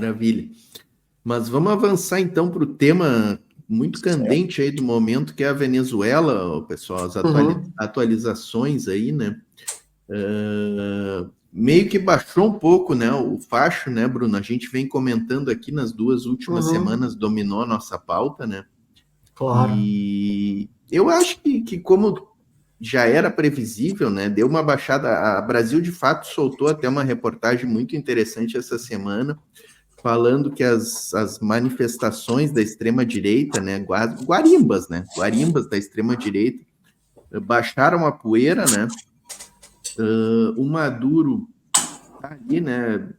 Maravilha. Mas vamos avançar então para o tema muito candente aí do momento, que é a Venezuela, pessoal, as atualizações aí, né? Meio que baixou um pouco, né, o facho, né, Bruno? A gente vem comentando aqui nas 2 últimas semanas, dominou a nossa pauta, né? Claro. E eu acho que como já era previsível, né, deu uma baixada. A Brasil, de fato, soltou até uma reportagem muito interessante essa semana, falando que as manifestações da extrema-direita, né, guarimbas da extrema-direita, baixaram a poeira, né? O Maduro tá ali, né,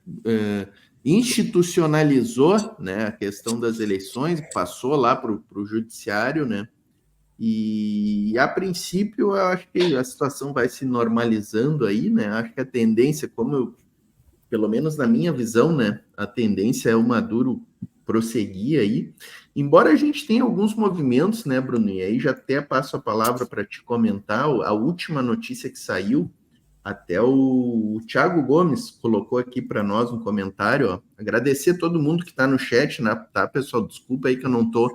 institucionalizou, né, a questão das eleições, passou lá para o judiciário, né? E a princípio eu acho que a situação vai se normalizando aí, né? Acho que a tendência, pelo menos na minha visão, né, a tendência é o Maduro prosseguir aí, embora a gente tenha alguns movimentos, né, Bruno? E aí já até passo a palavra para te comentar a última notícia que saiu. Até o Thiago Gomes colocou aqui para nós um comentário, ó. Agradecer a todo mundo que está no chat, né? Tá, pessoal? Desculpa aí que eu não estou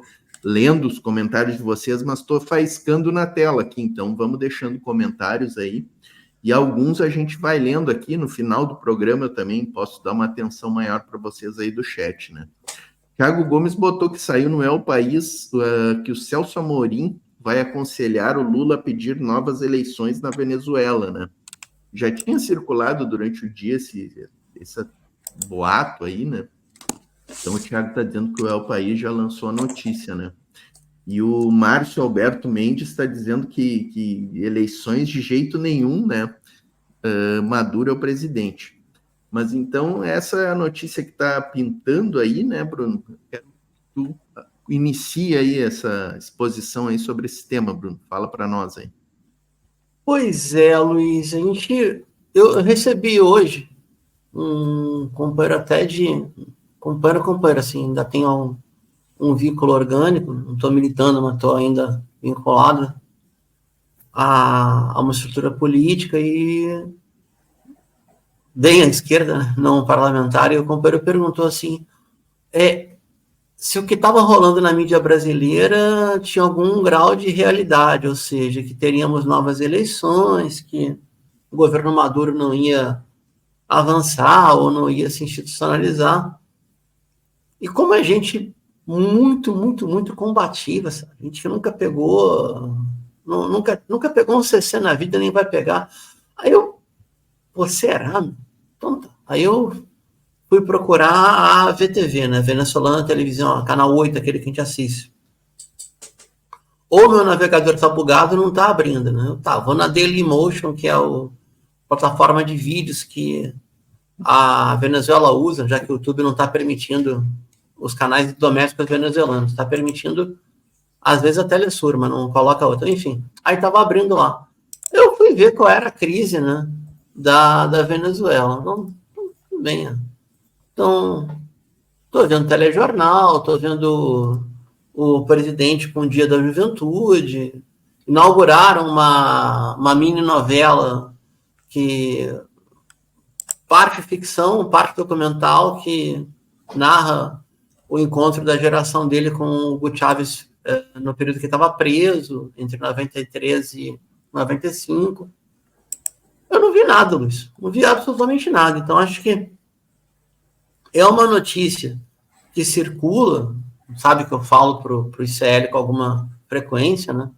lendo os comentários de vocês, mas estou faiscando na tela aqui, então vamos deixando comentários aí. E alguns a gente vai lendo aqui no final do programa. Eu também posso dar uma atenção maior para vocês aí do chat, né? Thiago Gomes botou que saiu no El País que o Celso Amorim vai aconselhar o Lula a pedir novas eleições na Venezuela, né? Já tinha circulado durante o dia esse boato aí, né? Então o Thiago está dizendo que o El País já lançou a notícia, né? E o Márcio Alberto Mendes está dizendo que eleições de jeito nenhum, né? Maduro é o presidente. Mas então essa é a notícia que está pintando aí, né, Bruno? Quero que tu inicie aí essa exposição aí sobre esse tema, Bruno. Fala para nós aí. Pois é, Luiz, eu recebi hoje um companheiro companheiro, assim, ainda tem um vínculo orgânico, não estou militando, mas estou ainda vinculado a uma estrutura política e bem à esquerda, não parlamentar, e o companheiro perguntou assim, se o que estava rolando na mídia brasileira tinha algum grau de realidade, ou seja, que teríamos novas eleições, que o governo Maduro não ia avançar ou não ia se institucionalizar. E como a gente muito combativa, sabe? A gente que nunca pegou um CC na vida, nem vai pegar. Aí será? Então tá. Aí eu fui procurar a VTV, né? Venezuelana Televisão, canal 8, aquele que a gente assiste. Ou meu navegador está bugado, não está abrindo, né? Vou na Dailymotion, que é a plataforma de vídeos que a Venezuela usa, já que o YouTube não está permitindo os canais domésticos venezuelanos, está permitindo, às vezes, a Telesur, mas não coloca outra. Enfim, aí estava abrindo lá. Eu fui ver qual era a crise, né, da Venezuela. Então, tudo bem. Então, estou vendo telejornal, estou vendo o presidente com o Dia da Juventude, inauguraram uma mini novela que parte ficção, parte documental, que narra o encontro da geração dele com o Hugo Chávez no período que estava preso, entre 93 e 95. Eu não vi nada, Luiz. Não vi absolutamente nada. Então, acho que é uma notícia que circula, sabe que eu falo para o ICL com alguma frequência, né?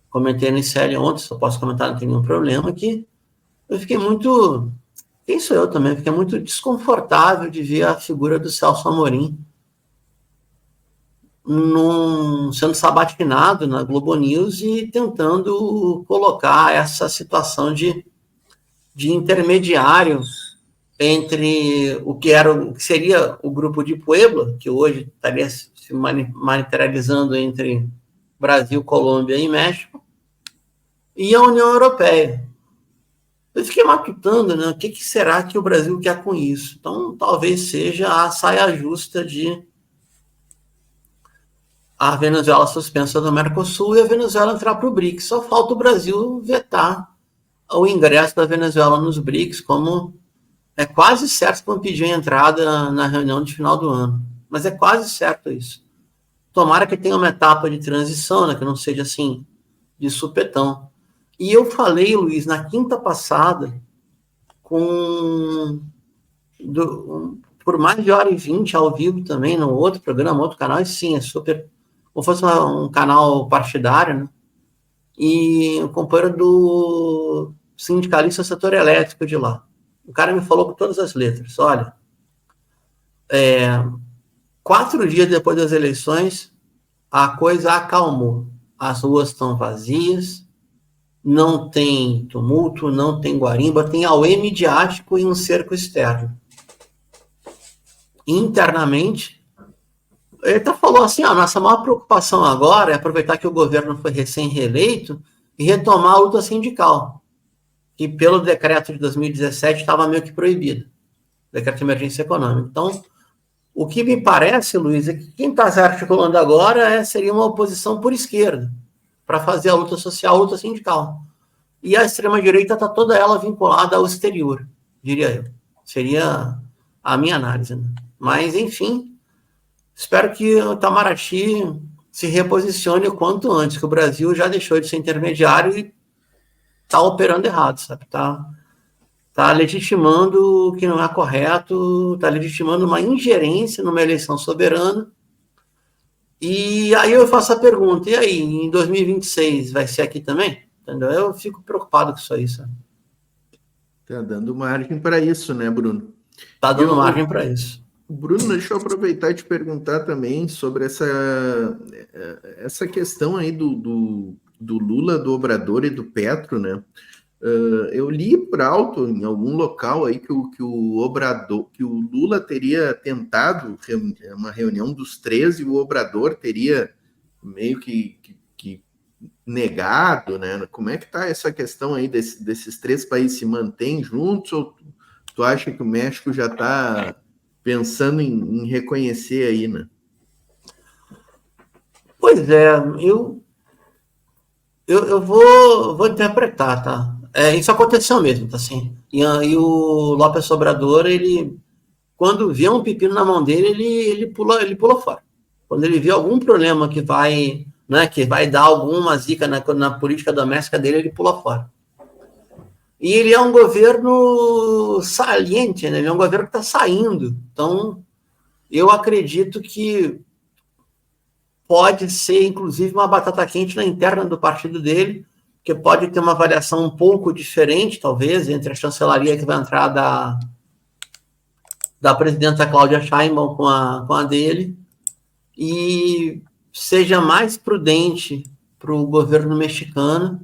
Comentei no ICL ontem, só posso comentar, não tem nenhum problema, que eu fiquei muito... Quem sou eu também? Fiquei muito desconfortável de ver a figura do Celso Amorim sendo sabatinado na Globo News e tentando colocar essa situação de intermediário entre o que seria o grupo de Puebla, que hoje estaria se materializando entre Brasil, Colômbia e México, e a União Europeia. Eu fiquei matutando, né? O que será que o Brasil quer com isso? Então, talvez seja a saia justa de a Venezuela suspensa do Mercosul e a Venezuela entrar para o BRICS. Só falta o Brasil vetar o ingresso da Venezuela nos BRICS, como é quase certo que vão pedir a entrada na reunião de final do ano. Mas é quase certo isso. Tomara que tenha uma etapa de transição, né, que não seja assim, de supetão. E eu falei, Luiz, na quinta passada, por mais de 1h20 ao vivo também, no outro programa, outro canal, e sim, é super, como fosse um canal partidário, né? E o companheiro do sindicalista setor elétrico de lá. O cara me falou com todas as letras, olha, 4 dias depois das eleições, a coisa acalmou. As ruas estão vazias, não tem tumulto, não tem guarimba, tem auê midiático e um cerco externo. Internamente, ele até falou assim, a nossa maior preocupação agora é aproveitar que o governo foi recém-reeleito e retomar a luta sindical, que pelo decreto de 2017 estava meio que proibido, decreto de emergência econômica. Então, o que me parece, Luiz, é que quem está se articulando agora seria uma oposição por esquerda, para fazer a luta social, a luta sindical. E a extrema-direita está toda ela vinculada ao exterior, diria eu. Seria a minha análise. Né? Mas, enfim, espero que o Itamaraty se reposicione o quanto antes, que o Brasil já deixou de ser intermediário e está operando errado, sabe? Está legitimando o que não é correto, está legitimando uma ingerência numa eleição soberana. E aí eu faço a pergunta, e aí, em 2026 vai ser aqui também? Entendeu? Eu fico preocupado com isso aí, sabe? Tá dando margem para isso, né, Bruno? Tá E dando margem para isso. Bruno, deixa eu aproveitar e te perguntar também sobre essa questão aí do Lula, do Obrador e do Petro, né? Eu li por alto em algum local aí que o Obrador, que o Lula teria tentado uma reunião dos três e o Obrador teria meio que negado, né? Como é que tá essa questão aí desses três países se mantêm juntos ou tu acha que o México já está pensando em reconhecer aí, né? Pois é, eu vou interpretar, tá? Isso aconteceu mesmo, tá assim. E o López Obrador, ele, quando vê um pepino na mão dele, ele pula fora. Quando ele vê algum problema que vai dar alguma zica na política doméstica dele, ele pula fora. E ele é um governo saliente, né? Ele é um governo que está saindo. Então, eu acredito que pode ser, inclusive, uma batata quente na interna do partido dele, que pode ter uma avaliação um pouco diferente, talvez, entre a chancelaria que vai entrar da presidenta Cláudia Sheinbaum com a dele, e seja mais prudente para o governo mexicano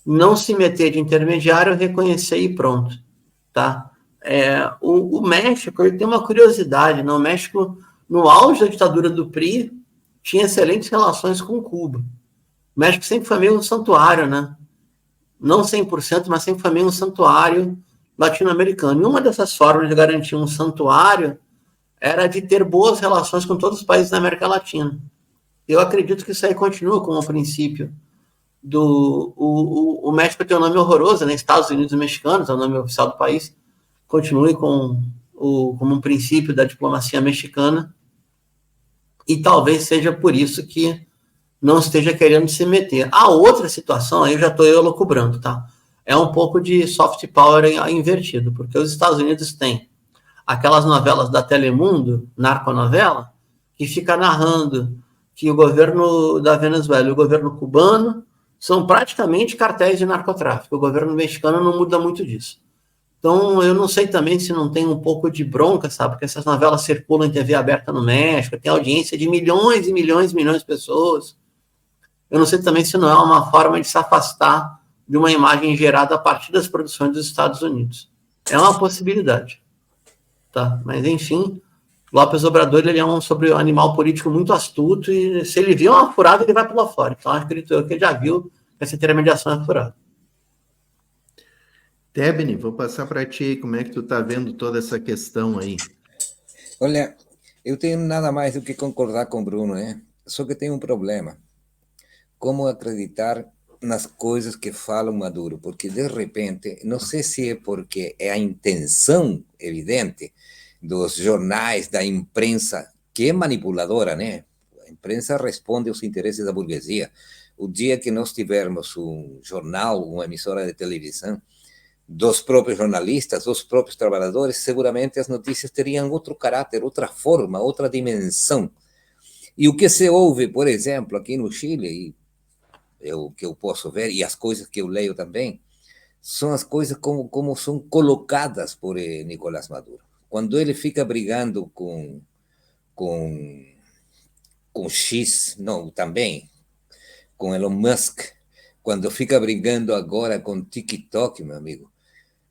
não se meter de intermediário, reconhecer e pronto, tá? O México, ele tem uma curiosidade, né? O México, no auge da ditadura do PRI, tinha excelentes relações com Cuba. O México sempre foi meio um santuário, né? Não 100%, mas sempre foi meio um santuário latino-americano. E uma dessas formas de garantir um santuário era de ter boas relações com todos os países da América Latina. Eu acredito que isso aí continua como um princípio. O México tem um nome horroroso, né? Estados Unidos Mexicanos, é o nome oficial do país. Continue como um princípio da diplomacia mexicana. E talvez seja por isso que não esteja querendo se meter. A outra situação, aí eu já estou elucubrando, tá? É um pouco de soft power invertido, porque os Estados Unidos têm aquelas novelas da Telemundo, narconovela, que fica narrando que o governo da Venezuela e o governo cubano são praticamente cartéis de narcotráfico. O governo mexicano não muda muito disso. Então, eu não sei também se não tem um pouco de bronca, sabe? Porque essas novelas circulam em TV aberta no México, tem audiência de milhões e milhões e milhões de pessoas. Eu não sei também se não é uma forma de se afastar de uma imagem gerada a partir das produções dos Estados Unidos. É uma possibilidade. Tá? Mas, enfim, López Obrador, ele é um animal político muito astuto e se ele vê uma furada, ele vai pular fora. Então, acredito eu que ele já viu que essa intermediação é furada. Tebni, vou passar para ti, como é que tu está vendo toda essa questão aí? Olha, eu tenho nada mais do que concordar com o Bruno, né? Só que tem um problema. Como acreditar nas coisas que fala o Maduro, porque de repente, não sei se é porque é a intenção evidente dos jornais, da imprensa, que é manipuladora, né? A imprensa responde aos interesses da burguesia. O dia que nós tivermos um jornal, uma emissora de televisão, dos próprios jornalistas, dos próprios trabalhadores, seguramente as notícias teriam outro caráter, outra forma, outra dimensão. E o que se ouve, por exemplo, aqui no Chile, e o que eu posso ver, e as coisas que eu leio também, são as coisas como são colocadas por Nicolás Maduro. Quando ele fica brigando com, com X, não, também, com Elon Musk, quando fica brigando agora com TikTok, meu amigo,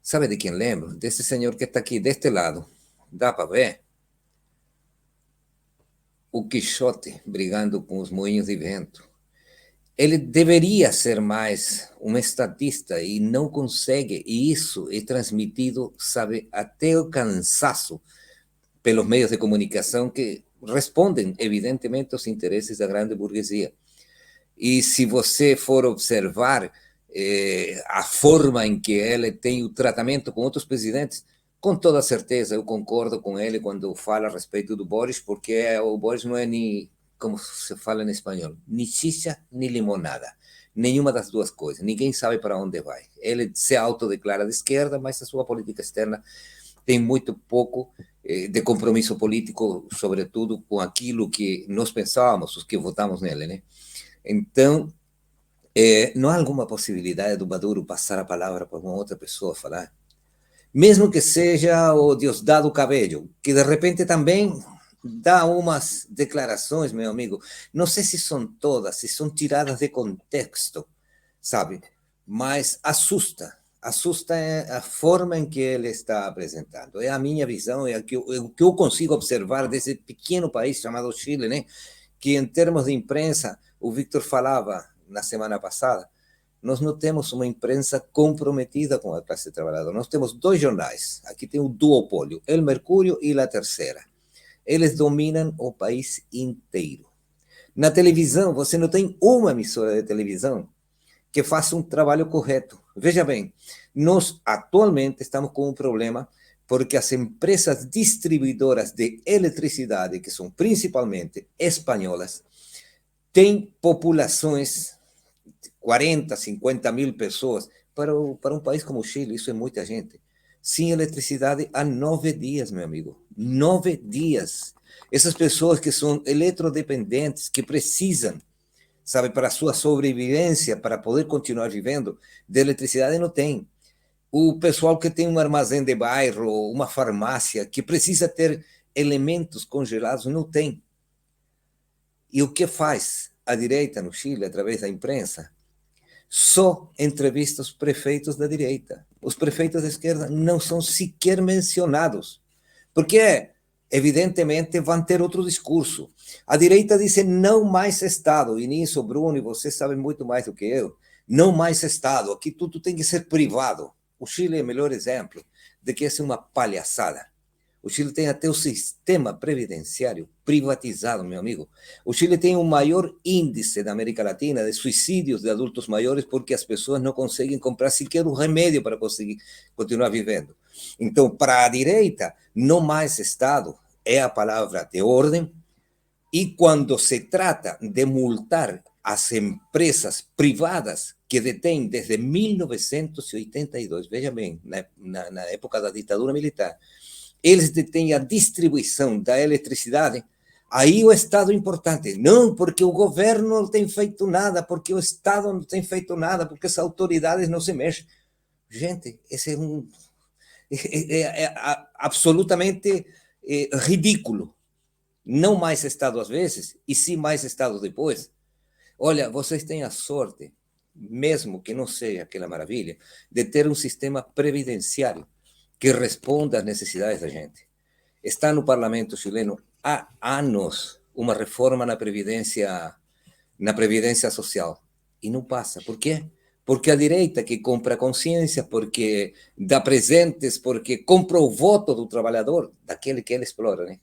sabe de quem lembro? Desse senhor que está aqui deste lado. Dá para ver? O Quixote brigando com os moinhos de vento. Ele deveria ser mais um estadista e não consegue, e isso é transmitido, sabe, até o cansaço pelos meios de comunicação que respondem, evidentemente, aos interesses da grande burguesia. E se você for observar a forma em que ele tem o tratamento com outros presidentes, com toda certeza eu concordo com ele quando fala a respeito do Boris, porque o Boris não é nem, como se fala em espanhol, ni xixa ni limonada. Nenhuma das duas coisas. Ninguém sabe para onde vai. Ele se autodeclara de esquerda, mas a sua política externa tem muito pouco de compromisso político, sobretudo com aquilo que nós pensávamos, os que votamos nele, né? Então, não há alguma possibilidade do Maduro passar a palavra para uma outra pessoa falar? Mesmo que seja o Diosdado Cabello, que de repente também dá umas declarações, meu amigo, não sei se são todas, se são tiradas de contexto, sabe? Mas assusta a forma em que ele está apresentando. É a minha visão, é o que eu consigo observar desse pequeno país chamado Chile, né? Que em termos de imprensa, o Victor falava na semana passada, nós não temos uma imprensa comprometida com a classe trabalhadora. Nós temos dois jornais. Aqui tem o duopólio, El Mercúrio e La Terceira. Eles dominam o país inteiro. Na televisão, você não tem uma emissora de televisão que faça um trabalho correto. Veja bem, nós atualmente estamos com um problema porque as empresas distribuidoras de eletricidade, que são principalmente espanholas, têm populações, 40, 50 mil pessoas, para um país como o Chile, isso é muita gente, sem eletricidade há 9 dias, meu amigo, 9 dias. Essas pessoas que são eletrodependentes, que precisam, sabe, para a sua sobrevivência, para poder continuar vivendo, de eletricidade não tem. O pessoal que tem um armazém de bairro, uma farmácia, que precisa ter elementos congelados, não tem. E o que faz a direita no Chile, através da imprensa? Só entrevista os prefeitos da direita. Os prefeitos da esquerda não são sequer mencionados, porque, evidentemente, vão ter outro discurso. A direita diz não mais Estado, e nisso, Bruno, e você sabe muito mais do que eu, não mais Estado, aqui tudo tem que ser privado. O Chile é o melhor exemplo de que essa é uma palhaçada. O Chile tem até o sistema previdenciário privatizado, meu amigo. O Chile tem o maior índice da América Latina de suicídios de adultos maiores porque as pessoas não conseguem comprar sequer um remédio para conseguir continuar vivendo. Então, para a direita, não mais Estado é a palavra de ordem, e quando se trata de multar as empresas privadas que detêm desde 1982, veja bem, na época da ditadura militar, eles detêm a distribuição da eletricidade, aí o Estado é importante. Não, porque o governo não tem feito nada, porque o Estado não tem feito nada, porque as autoridades não se mexem. Gente, esse é absolutamente ridículo. Não mais Estado às vezes, e sim mais Estado depois. Olha, vocês têm a sorte, mesmo que não seja aquela maravilha, de ter um sistema previdenciário que responda às necessidades da gente. Está no parlamento chileno há anos uma reforma na previdência social e não passa. Por quê? Porque a direita que compra consciência, porque dá presentes, porque compra o voto do trabalhador, daquele que ele explora, né?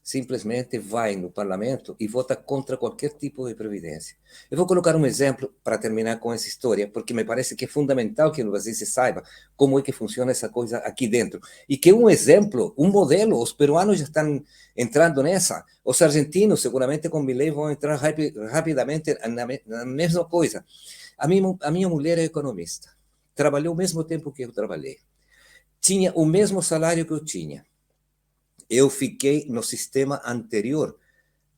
simplesmente vai no parlamento e vota contra qualquer tipo de previdência. Eu vou colocar um exemplo para terminar com essa história, porque me parece que é fundamental que no Brasil se saiba como é que funciona essa coisa aqui dentro. E que é um exemplo, um modelo, os peruanos já estão entrando nessa, os argentinos seguramente com Milei vão entrar rapidamente na mesma coisa. A minha mulher é economista, trabalhou o mesmo tempo que eu trabalhei, tinha o mesmo salário que eu tinha. Eu fiquei no sistema anterior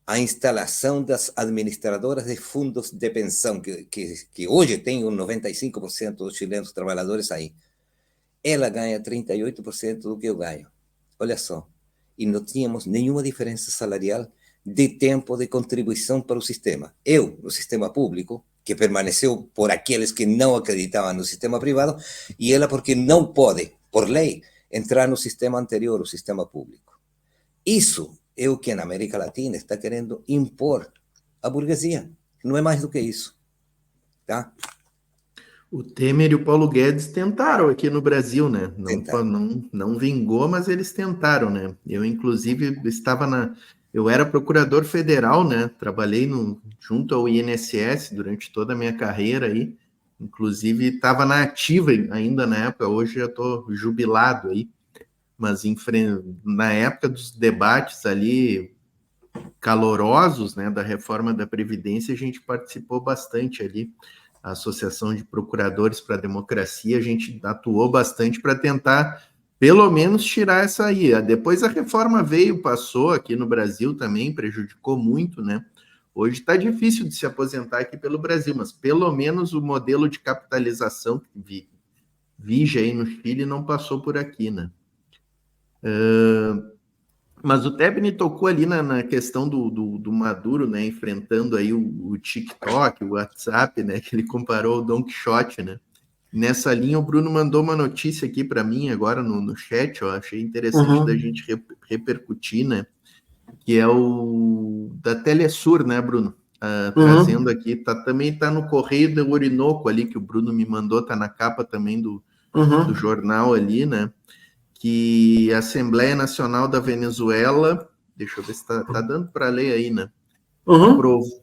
à instalação das administradoras de fundos de pensão, que hoje tem 95% dos chilenos trabalhadores aí. Ela ganha 38% do que eu ganho. Olha só. E não tínhamos nenhuma diferença salarial de tempo de contribuição para o sistema. Eu, no sistema público, que permaneceu por aqueles que não acreditavam no sistema privado, e ela porque não pode, por lei, entrar no sistema anterior, o sistema público. Isso é o que na América Latina está querendo impor a burguesia. Não é mais do que isso. Tá? O Temer e o Paulo Guedes tentaram aqui no Brasil, né? Tentaram. Não vingou, mas eles tentaram, né? Eu, inclusive, eu era procurador federal, né? Trabalhei junto ao INSS durante toda a minha carreira aí. Inclusive, estava na ativa ainda na época, hoje já estou jubilado aí. Mas na época dos debates ali calorosos, né, da reforma da Previdência, a gente participou bastante ali. A Associação de Procuradores para a Democracia, a gente atuou bastante para tentar, pelo menos, tirar essa aí. Depois a reforma veio, passou aqui no Brasil também, prejudicou muito, né? Hoje está difícil de se aposentar aqui pelo Brasil, mas pelo menos o modelo de capitalização que vige aí no Chile não passou por aqui, né? Mas o Tebni tocou ali na questão do Maduro, né, enfrentando aí o TikTok, o WhatsApp, né, que ele comparou o Don Quixote, né. Nessa linha, o Bruno mandou uma notícia aqui para mim agora no chat, eu achei interessante da gente repercutir, né, que é o da Telesur, né, Bruno? Trazendo aqui, também está no Correio do Orinoco ali, que o Bruno me mandou, está na capa também do jornal ali, né, que a Assembleia Nacional da Venezuela, deixa eu ver se está dando para ler aí, né?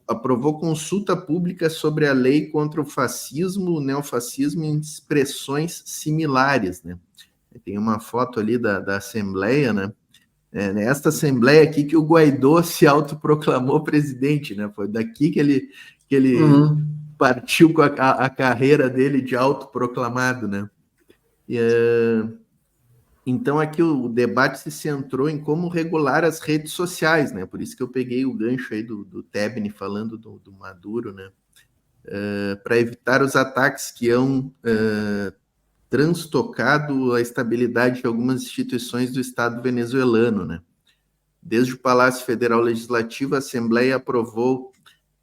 Aprovou consulta pública sobre a lei contra o fascismo, o neofascismo em expressões similares, né? Tem uma foto ali da Assembleia, né? Nesta Assembleia aqui que o Guaidó se autoproclamou presidente, né? Foi daqui que ele partiu com a carreira dele de autoproclamado, né? Então, aqui o debate se centrou em como regular as redes sociais, né? Por isso que eu peguei o gancho aí do Tebni falando do Maduro, né? Para evitar os ataques que hão transtocado a estabilidade de algumas instituições do Estado venezuelano, né? Desde o Palácio Federal Legislativo, a Assembleia aprovou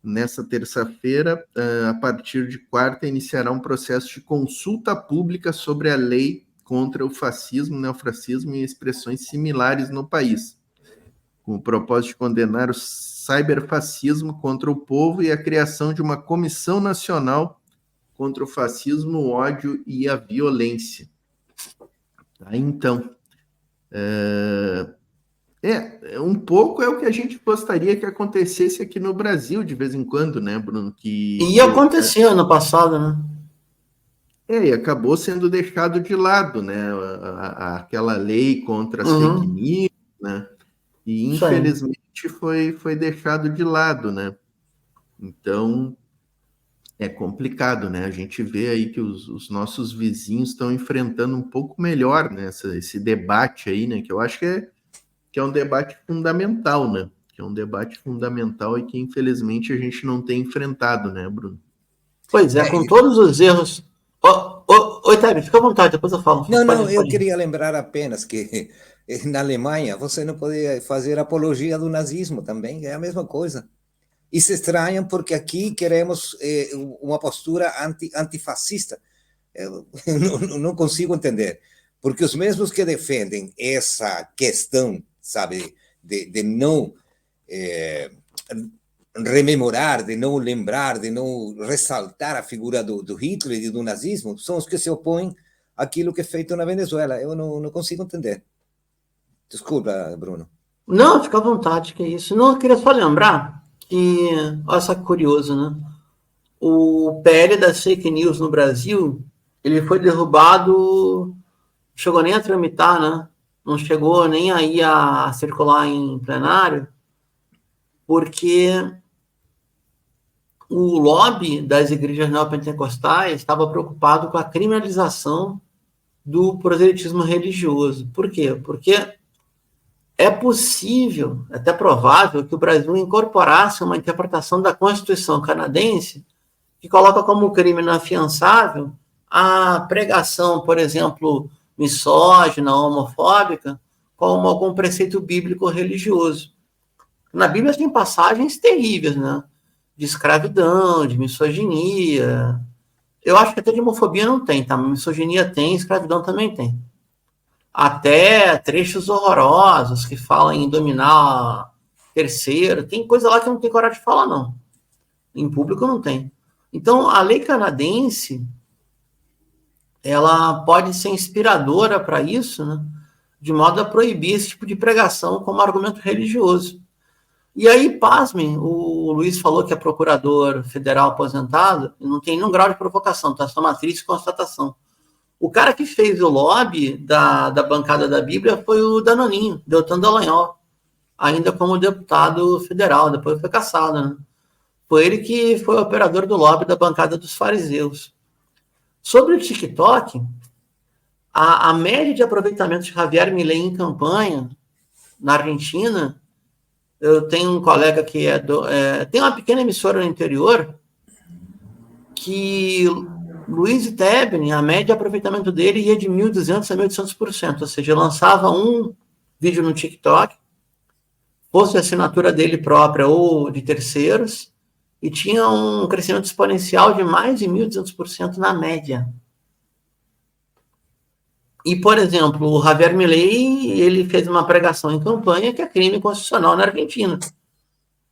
nessa terça-feira, a partir de quarta, iniciará um processo de consulta pública sobre a lei contra o fascismo, neofascismo e expressões similares no país, com o propósito de condenar o cyberfascismo contra o povo e a criação de uma comissão nacional contra o fascismo, o ódio e a violência. Tá, então, um pouco é o que a gente gostaria que acontecesse aqui no Brasil de vez em quando, né, Bruno? E aconteceu ano passado, né? E acabou sendo deixado de lado, né? Aquela lei contra as fake news, né? E infelizmente foi deixado de lado, né? Então é complicado, né? A gente vê aí que os nossos vizinhos estão enfrentando um pouco melhor, né? Esse debate aí, né? Que eu acho que é um debate fundamental, né? Que é um debate fundamental e que infelizmente a gente não tem enfrentado, né, Bruno? Pois é, com todos os erros. Oi, Tebe, fica à vontade, depois eu falo. Não, eu queria lembrar apenas que na Alemanha você não podia fazer apologia do nazismo também, é a mesma coisa. E se estranham porque aqui queremos uma postura antifascista. Eu não consigo entender. Porque os mesmos que defendem essa questão, sabe, de não rememorar, de não lembrar, de não ressaltar a figura do Hitler e do nazismo, são os que se opõem àquilo que é feito na Venezuela. Eu não consigo entender. Desculpa, Bruno. Não, fica à vontade, que é isso. Não, eu queria só lembrar que, olha só que curioso, né? O PL das fake news no Brasil, ele foi derrubado, chegou nem a tramitar, né? Não chegou nem aí a circular em plenário, porque o lobby das igrejas neopentecostais estava preocupado com a criminalização do proselitismo religioso. Por quê? Porque é possível, até provável, que o Brasil incorporasse uma interpretação da Constituição canadense que coloca como crime inafiançável a pregação, por exemplo, misógina, homofóbica, como algum preceito bíblico religioso. Na Bíblia tem passagens terríveis, né? De escravidão, de misoginia. Eu acho que até de homofobia não tem, tá? Misoginia tem, escravidão também tem. Até trechos horrorosos que falam em dominar terceiro. Tem coisa lá que eu não tenho coragem de falar, não. Em público não tem. Então, a lei canadense, ela pode ser inspiradora para isso, né? De modo a proibir esse tipo de pregação como argumento religioso. E aí, pasmem, o Luiz falou que é procurador federal aposentado, não tem nenhum grau de provocação, tá? Só uma triste constatação. O cara que fez o lobby da bancada da Bíblia foi o Danoninho, Deltan Dallagnol, ainda como deputado federal, depois foi cassado, né? Foi ele que foi o operador do lobby da bancada dos fariseus. Sobre o TikTok, a média de aproveitamento de Javier Milei em campanha na Argentina, eu tenho um colega que tem uma pequena emissora no interior que Luiz Tebni, a média de aproveitamento dele ia de 1.200% a 1.800%, ou seja, lançava um vídeo no TikTok, fosse a assinatura dele própria ou de terceiros, e tinha um crescimento exponencial de mais de 1.200% na média. E, por exemplo, o Javier Milei, ele fez uma pregação em campanha que é crime constitucional na Argentina.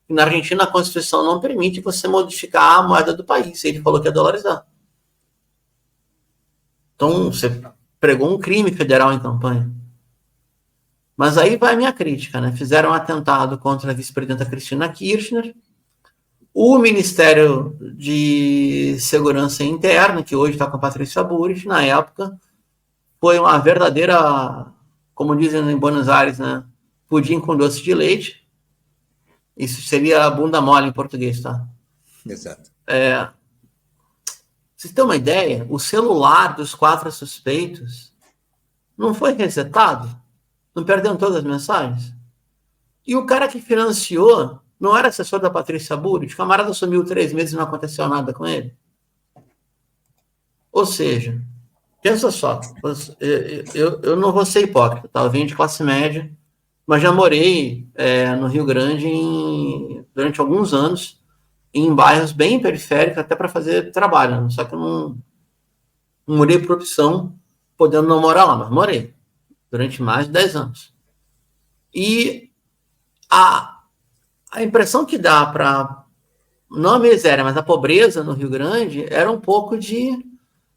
E na Argentina, a Constituição não permite você modificar a moeda do país. Ele falou que ia dolarizar. Então, você pregou um crime federal em campanha. Mas aí vai a minha crítica, né? Fizeram um atentado contra a vice-presidenta Cristina Kirchner. O Ministério de Segurança Interna, que hoje está com a Patrícia Burrich, na época, foi uma verdadeira, como dizem em Buenos Aires, né? Pudim com doce de leite. Isso seria bunda mole em português, tá? Exato. Vocês têm uma ideia? O celular dos 4 suspeitos não foi resetado? Não perderam todas as mensagens? E o cara que financiou não era assessor da Patrícia Burrich? O camarada sumiu 3 meses e não aconteceu nada com ele? Ou seja, pensa só, eu não vou ser hipócrita, tá? Eu venho de classe média, mas já morei no Rio Grande durante alguns anos, em bairros bem periféricos, até para fazer trabalho, né? Só que eu não morei por opção, podendo não morar lá, mas morei durante mais de 10 anos. E a impressão que dá para, não a miséria, mas a pobreza no Rio Grande, era um pouco de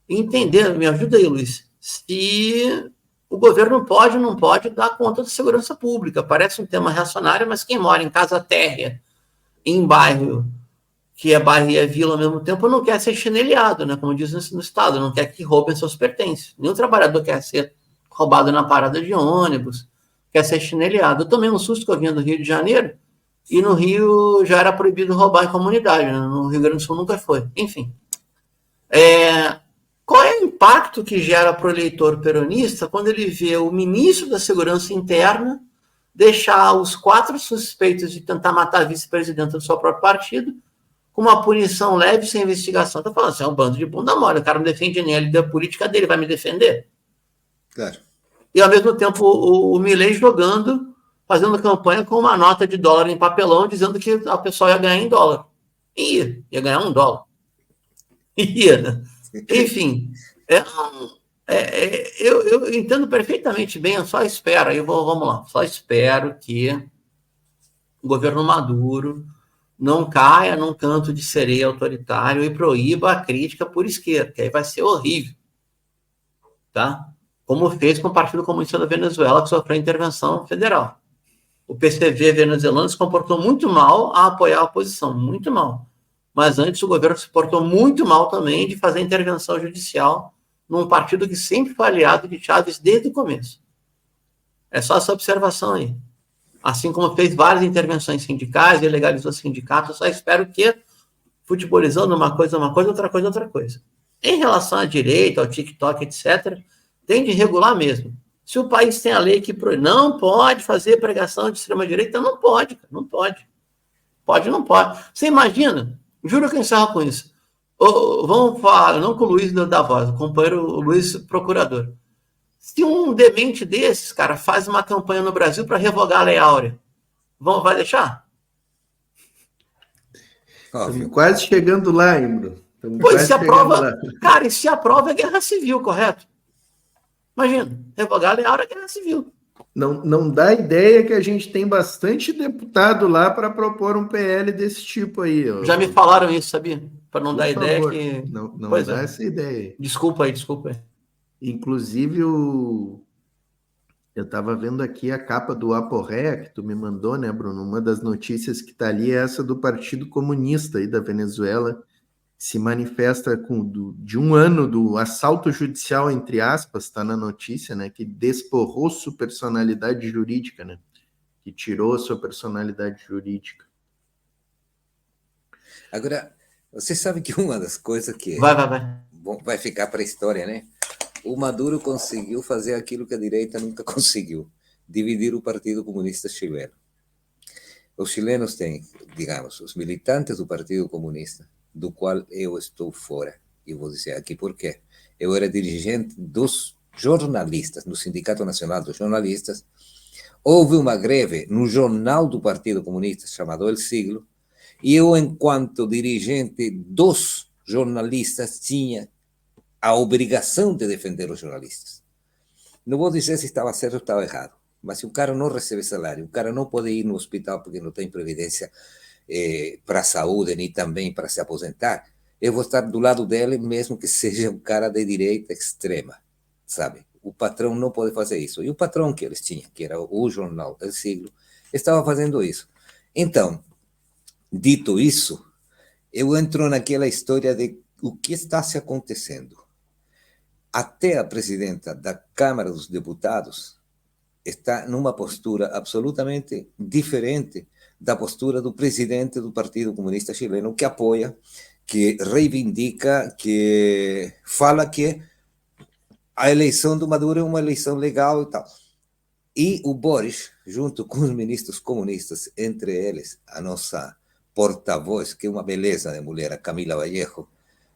entender, me ajuda aí, Luiz, se o governo pode ou não pode dar conta da segurança pública. Parece um tema reacionário, mas quem mora em casa térrea, em bairro que é bairro e é vila ao mesmo tempo, não quer ser chinelhado, né? Como diz no Estado, não quer que roubem seus pertences. Nenhum trabalhador quer ser roubado na parada de ônibus, quer ser chinelado. Eu tomei um susto que eu vinha do Rio de Janeiro, e no Rio já era proibido roubar em comunidade, né? No Rio Grande do Sul nunca foi. Enfim. Qual é o impacto que gera para o eleitor peronista quando ele vê o ministro da Segurança Interna deixar os 4 suspeitos de tentar matar a vice-presidenta do seu próprio partido com uma punição leve sem investigação? Está falando assim, é um bando de bunda mole, o cara não defende nem a líder política dele, vai me defender? Claro. E ao mesmo tempo o Milei jogando, fazendo campanha com uma nota de dólar em papelão, dizendo que a pessoa ia ganhar em dólar. Ia ganhar $1. Ia, né? Enfim, eu entendo perfeitamente bem, eu só espero, vamos lá, só espero que o governo Maduro não caia num canto de sereia autoritário e proíba a crítica por esquerda, que aí vai ser horrível, tá? Como fez com o Partido Comunista da Venezuela, que sofreu intervenção federal. o PCV venezuelano se comportou muito mal a apoiar a oposição, muito mal. Mas antes o governo se portou muito mal também de fazer intervenção judicial num partido que sempre foi aliado de Chávez desde o começo. É só essa observação aí. Assim como fez várias intervenções sindicais, ilegalizou sindicatos, só espero que, futebolizando uma coisa, outra coisa. Em relação à direita, ao TikTok, etc., tem de regular mesmo. Se o país tem a lei que não pode fazer pregação de extrema-direita, não pode, cara, não pode. Não pode. Você imagina? Juro que eu encerro com isso. Vamos falar, não com o Luiz da Voz, o companheiro o Luiz Procurador. Se um demente desses, cara, faz uma campanha no Brasil para revogar a Lei Áurea, vai deixar? Estamos quase chegando lá, Imbro. Pois se aprova, cara, e se aprova é guerra civil, correto? Imagina, revogar a Lei Áurea é guerra civil. Não dá ideia que a gente tem bastante deputado lá para propor um PL desse tipo aí. Já me falaram isso, sabia? Para não dar ideia que... Não dá essa ideia. Desculpa aí. Inclusive, eu estava vendo aqui a capa do Aporré, que tu me mandou, né, Bruno? Uma das notícias que está ali é essa do Partido Comunista aí da Venezuela, se manifesta de um ano do assalto judicial, entre aspas, está na notícia, né, que desporrou sua personalidade jurídica, né, que tirou sua personalidade jurídica. Agora, você sabe que uma das coisas que vai ficar para a história, né? O Maduro conseguiu fazer aquilo que a direita nunca conseguiu, dividir o Partido Comunista Chileno. Os chilenos têm, digamos, os militantes do Partido Comunista, do qual eu estou fora. E vou dizer aqui por quê. Eu era dirigente dos jornalistas, no Sindicato Nacional dos Jornalistas. Houve uma greve no jornal do Partido Comunista, chamado El Siglo, e eu, enquanto dirigente dos jornalistas, tinha a obrigação de defender os jornalistas. Não vou dizer se estava certo ou estava errado, mas se o cara não recebe salário, o cara não pode ir no hospital porque não tem previdência para a saúde, nem também para se aposentar, eu vou estar do lado dele, mesmo que seja um cara de direita extrema, sabe? O patrão não pode fazer isso. E o patrão que eles tinham, que era o jornal El Siglo, estava fazendo isso. Então, dito isso, eu entro naquela história de o que está se acontecendo. Até a presidenta da Câmara dos Deputados está numa postura absolutamente diferente da postura do presidente do Partido Comunista Chileno, que apoia, que reivindica, que fala que a eleição do Maduro é uma eleição legal e tal. E o Boris, junto com os ministros comunistas, entre eles a nossa porta-voz, que é uma beleza de mulher, a Camila Vallejo,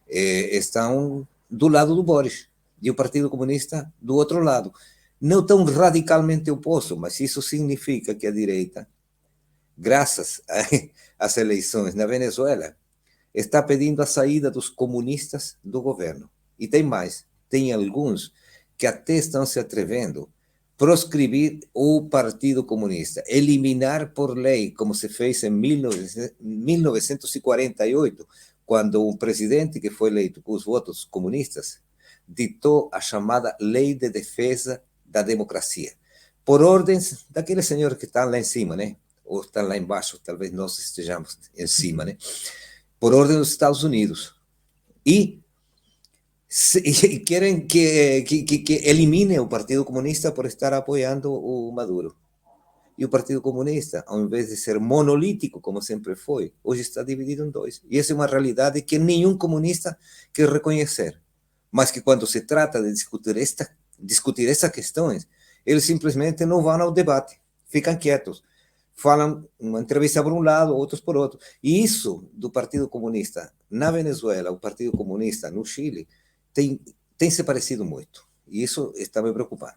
estão do lado do Boris, e o Partido Comunista do outro lado. Não tão radicalmente oposto, mas isso significa que a direita, graças às eleições na Venezuela, está pedindo a saída dos comunistas do governo. E tem mais, tem alguns que até estão se atrevendo a proscrever o Partido Comunista, eliminar por lei, como se fez em 1948, quando um presidente que foi eleito com os votos comunistas ditou a chamada Lei de Defesa da Democracia, por ordens daqueles senhores que estão lá em cima, né? Ou estão lá embaixo, talvez nós estejamos em cima, né? Por ordem dos Estados Unidos. E querem que elimine o Partido Comunista por estar apoiando o Maduro. E o Partido Comunista, ao invés de ser monolítico, como sempre foi, hoje está dividido em dois. E essa é uma realidade que nenhum comunista quer reconhecer. Mas que quando se trata de discutir essas questões, eles simplesmente não vão ao debate, ficam quietos, falam uma entrevista por um lado, outros por outro. E isso do Partido Comunista na Venezuela, o Partido Comunista no Chile, tem se parecido muito. E isso está me preocupando.